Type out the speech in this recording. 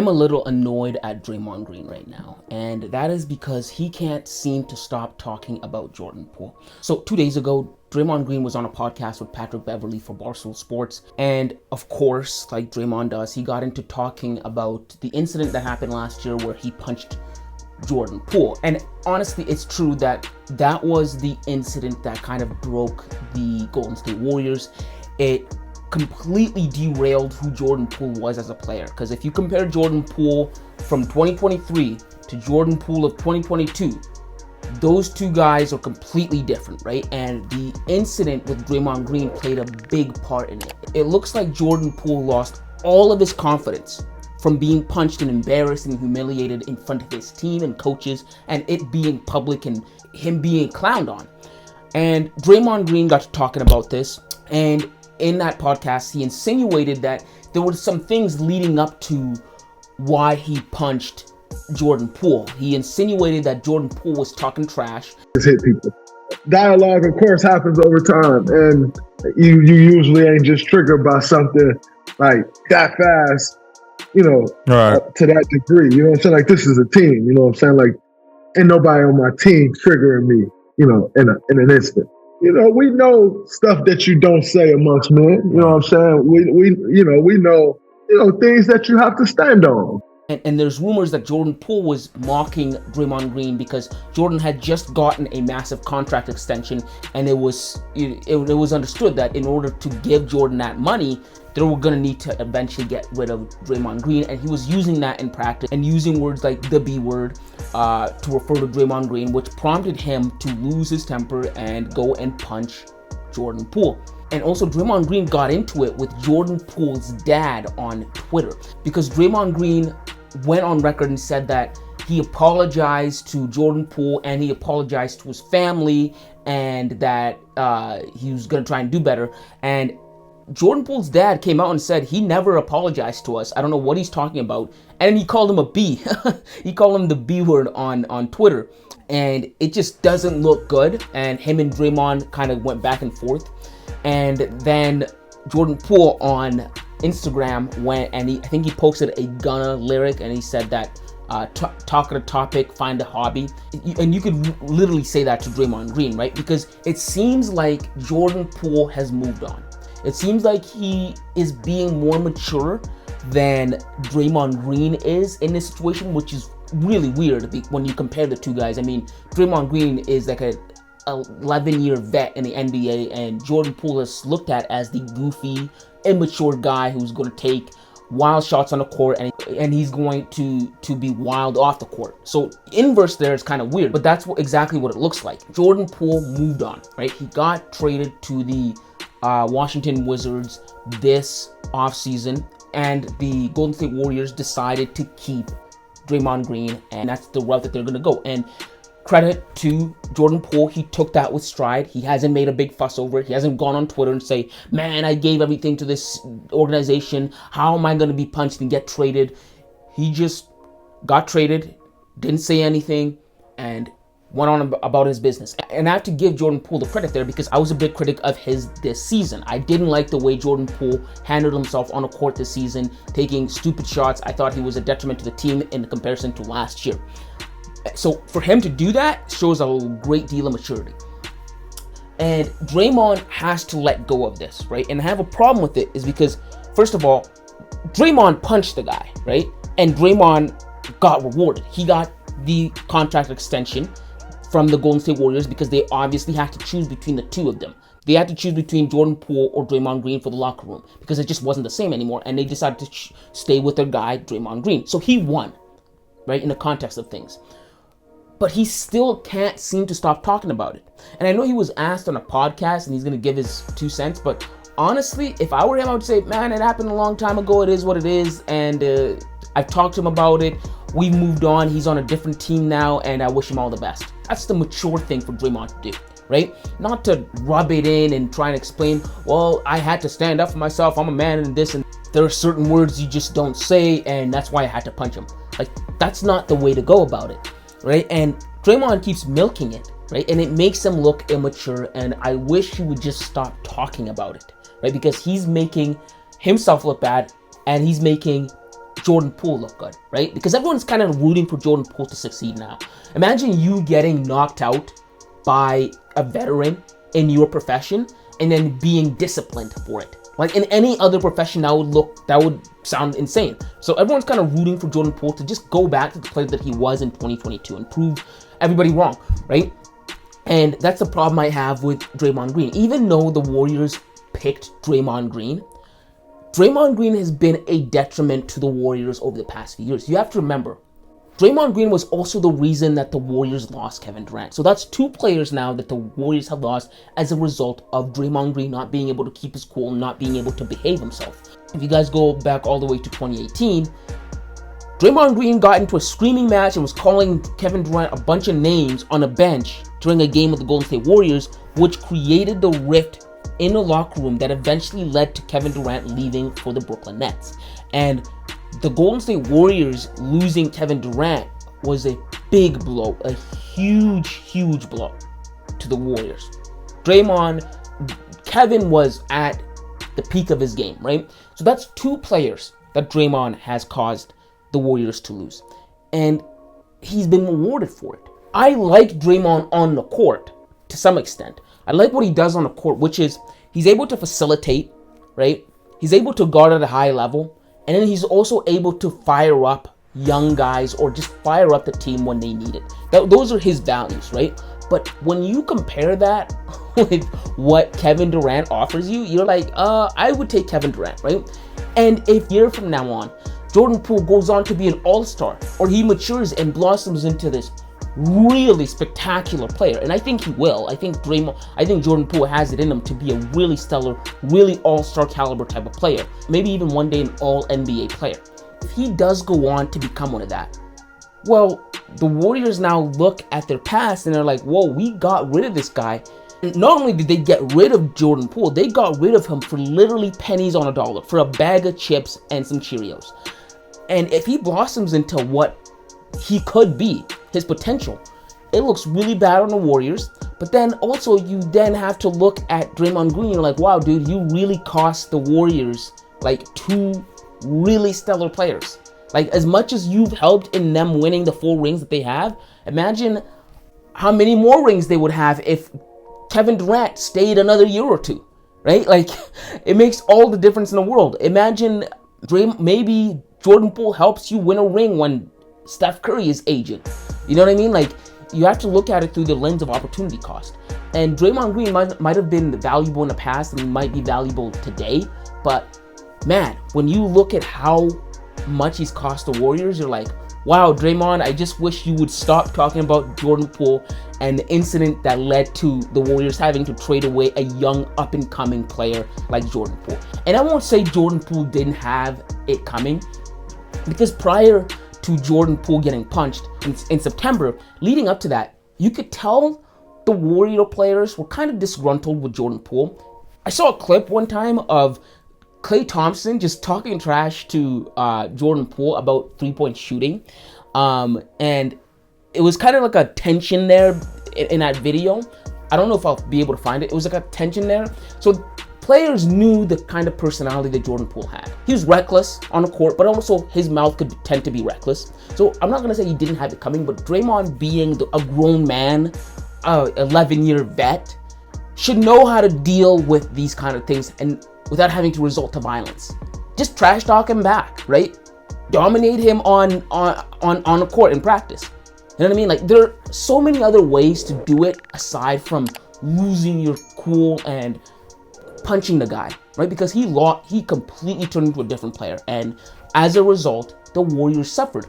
I'm a little annoyed at Draymond Green right now, and that is because he can't seem to stop talking about Jordan Poole. So 2 days ago, Draymond Green was on a podcast with Pat Bev for Barstool Sports, and of course, like Draymond does, he got into talking about the incident that happened last year where he punched Jordan Poole. And honestly, it's true that that was the incident that kind of broke the Golden State Warriors. It completely derailed who Jordan Poole was as a player. Because if you compare Jordan Poole from 2023 to Jordan Poole of 2022, those two guys are completely different, right? And the incident with Draymond Green played a big part in it. It looks like Jordan Poole lost all of his confidence from being punched and embarrassed and humiliated in front of his team and coaches, and it being public and him being clowned on. And Draymond Green got to talking about this, and in that podcast, he insinuated that there were some things leading up to why he punched Jordan Poole. He insinuated that Jordan Poole was talking trash. Hit people. Dialogue, of course, happens over time, and you usually ain't just triggered by something like that fast, right. To that degree. You know what I'm saying? Like, this is a team. You know what I'm saying? Like, ain't nobody on my team triggering me, in an instant. We know stuff that you don't say amongst men. You know what I'm saying? We know, things that you have to stand on. And there's rumors that Jordan Poole was mocking Draymond Green because Jordan had just gotten a massive contract extension, and it was understood that in order to give Jordan that money, they were going to need to eventually get rid of Draymond Green, and he was using that in practice and using words like the B word to refer to Draymond Green, which prompted him to lose his temper and go and punch Jordan Poole. And also, Draymond Green got into it with Jordan Poole's dad on Twitter because Draymond Green went on record and said that he apologized to Jordan Poole and he apologized to his family and that he was going to try and do better. And Jordan Poole's dad came out and said he never apologized to us. I don't know what he's talking about. And he called him a B. He called him the B word on Twitter. And it just doesn't look good. And him and Draymond kind of went back and forth. And then Jordan Poole on Instagram went and I think he posted a Gunna lyric, and he said that talk at a topic, find a hobby. And you could literally say that to Draymond Green, right? Because it seems like Jordan Poole has moved on. It seems like he is being more mature than Draymond Green is in this situation, which is really weird when you compare the two guys. I mean, Draymond Green is like a 11-year vet in the NBA, and Jordan Poole is looked at as the goofy, immature guy who's going to take wild shots on the court, and he's going to be wild off the court. So inverse there is kind of weird, but that's exactly what it looks like. Jordan Poole moved on, right? He got traded to the Washington Wizards this offseason, and the Golden State Warriors decided to keep Draymond Green, and that's the route that they're going to go. And credit to Jordan Poole, he took that with stride. He hasn't made a big fuss over it. He hasn't gone on Twitter and say, man, I gave everything to this organization. How am I going to be punched and get traded? He just got traded, didn't say anything, and went on about his business. And I have to give Jordan Poole the credit there because I was a big critic of his this season. I didn't like the way Jordan Poole handled himself on the court this season, taking stupid shots. I thought he was a detriment to the team in comparison to last year. So for him to do that shows a great deal of maturity. And Draymond has to let go of this, right? And I have a problem with it is because, first of all, Draymond punched the guy, right? And Draymond got rewarded. He got the contract extension from the Golden State Warriors because they obviously had to choose between the two of them. They had to choose between Jordan Poole or Draymond Green for the locker room because it just wasn't the same anymore. And they decided to stay with their guy, Draymond Green. So he won, right, in the context of things. But he still can't seem to stop talking about it. And I know he was asked on a podcast and he's going to give his 2 cents, but honestly, if I were him, I would say, man, it happened a long time ago. It is what it is. And I've talked to him about it. We've moved on. He's on a different team now, and I wish him all the best. That's the mature thing for Draymond to do, right? Not to rub it in and try and explain, well, I had to stand up for myself. I'm a man and this, and there are certain words you just don't say, and that's why I had to punch him. Like, that's not the way to go about it. Right? And Draymond keeps milking it, right? And it makes him look immature, and I wish he would just stop talking about it, right? Because he's making himself look bad, and he's making Jordan Poole look good, right? Because everyone's kind of rooting for Jordan Poole to succeed now. Imagine you getting knocked out by a veteran in your profession and then being disciplined for it. Like in any other profession, that would sound insane. So everyone's kind of rooting for Jordan Poole to just go back to the player that he was in 2022 and prove everybody wrong, right? And that's the problem I have with Draymond Green. Even though the Warriors picked Draymond Green has been a detriment to the Warriors over the past few years. You have to remember, Draymond Green was also the reason that the Warriors lost Kevin Durant. So that's two players now that the Warriors have lost as a result of Draymond Green not being able to keep his cool, not being able to behave himself. If you guys go back all the way to 2018, Draymond Green got into a screaming match and was calling Kevin Durant a bunch of names on a bench during a game with the Golden State Warriors, which created the rift in the locker room that eventually led to Kevin Durant leaving for the Brooklyn Nets. And the Golden State Warriors losing Kevin Durant was a big blow, a huge blow to the Warriors. Kevin was at the peak of his game, right? So that's two players that Draymond has caused the Warriors to lose. And he's been rewarded for it. I like Draymond on the court to some extent. I like what he does on the court, which is he's able to facilitate, right? He's able to guard at a high level. And then he's also able to fire up young guys or just fire up the team when they need it. Those are his values, right? But when you compare that with what Kevin Durant offers you, you're like, I would take Kevin Durant, right? And if a year from now on, Jordan Poole goes on to be an all-star, or he matures and blossoms into this really spectacular player, and I think he will. I think Jordan Poole has it in him to be a really stellar, really all-star caliber type of player. Maybe even one day an all-NBA player. If he does go on to become one of that, well, the Warriors now look at their past and they're like, whoa, we got rid of this guy. And not only did they get rid of Jordan Poole, they got rid of him for literally pennies on a dollar, for a bag of chips and some Cheerios. And if he blossoms into what he could be, his potential, it looks really bad on the Warriors. But then also you then have to look at Draymond Green. You're like, wow, dude, you really cost the Warriors like two really stellar players. Like, as much as you've helped in them winning the 4 rings that they have, imagine how many more rings they would have if Kevin Durant stayed another year or two, right? Like, it makes all the difference in the world. Imagine maybe Jordan Poole helps you win a ring when Steph Curry is aging. You know what I mean? Like, you have to look at it through the lens of opportunity cost. And Draymond Green might have been valuable in the past and might be valuable today. But, man, when you look at how much he's cost the Warriors, you're like, wow, Draymond, I just wish you would stop talking about Jordan Poole and the incident that led to the Warriors having to trade away a young up-and-coming player like Jordan Poole. And I won't say Jordan Poole didn't have it coming, because prior to Jordan Poole getting punched in September, leading up to that, you could tell the Warrior players were kind of disgruntled with Jordan Poole. I saw a clip one time of Klay Thompson just talking trash to Jordan Poole about three-point shooting. And it was kind of like a tension there in that video. I don't know if I'll be able to find it. It was like a tension there. So players knew the kind of personality that Jordan Poole had. He was reckless on the court, but also his mouth could tend to be reckless. So I'm not going to say he didn't have it coming, but Draymond, being a grown man, 11-year vet, should know how to deal with these kind of things and without having to resort to violence. Just trash talk him back, right? Dominate him on the court in practice. You know what I mean? Like, there are so many other ways to do it aside from losing your cool and punching the guy, right? Because he completely turned into a different player, and as a result, the Warriors suffered.